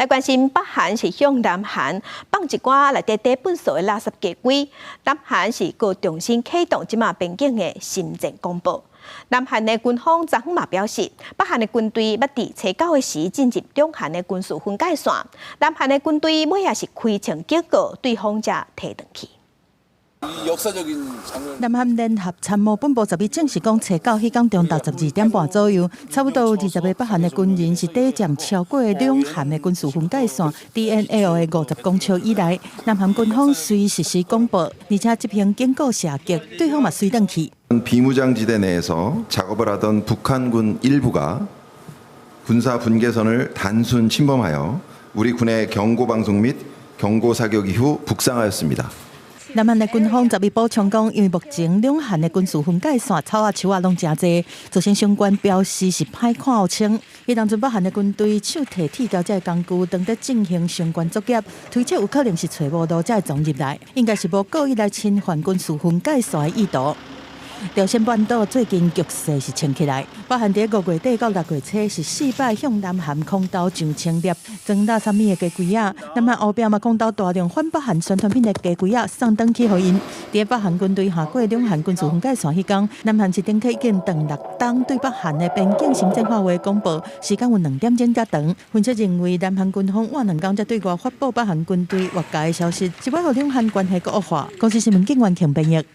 来关心北韩是向南韩放一寡内底低本数的垃圾家规，南韩是佮重新启动即马边境的新战公报。南韩的军方昨昏嘛表示，北韩的军队要伫初9的时进入两韩的军事分界线，南韩的军队尾也是开枪警告对方者提转去。 南韩联合参谋本部12证实讲，初9迄天中昼12点半左右，差不多20个北韩的军人是抵占超过两韩的军事分界线 DNL 的50公尺以内。南韩军方随实施公报，而且执行警告射击，对方嘛随转去。 비무장지대 내에서 작업을 하던 북한군 일부가 군사 분계선을 단순 침범하여 우리 군의 경고 방송 및 경고 사격 이후 북상하였습니다. 南韩的军方12补充讲，因为目前两韩的军事分界线草啊树啊拢真济，造成相关标示是歹看好清。伊当阵北韩的军队手提铁条这工具，当在进行相关作业，推测有可能是找无路才会撞入来，应该是无故意来侵犯军事分界线的意图。 朝鲜半岛最近局势是清起来，北韩伫5月底到6月初是4摆向南韩空投上千粒装大三米的鸡龟仔，南韩后壁嘛空投大量反北韩宣传品的鸡龟仔送转去互因。伫北韩军队下过两韩军事分界线迄天，南韩一顶已经断6档对北韩的边境行政化为公布，时间有2点钟较长。分析认为，南韩军方晚2天才对外发布北韩军队越界的消息，是要互两韩关系恶化。公司新闻警员强编译。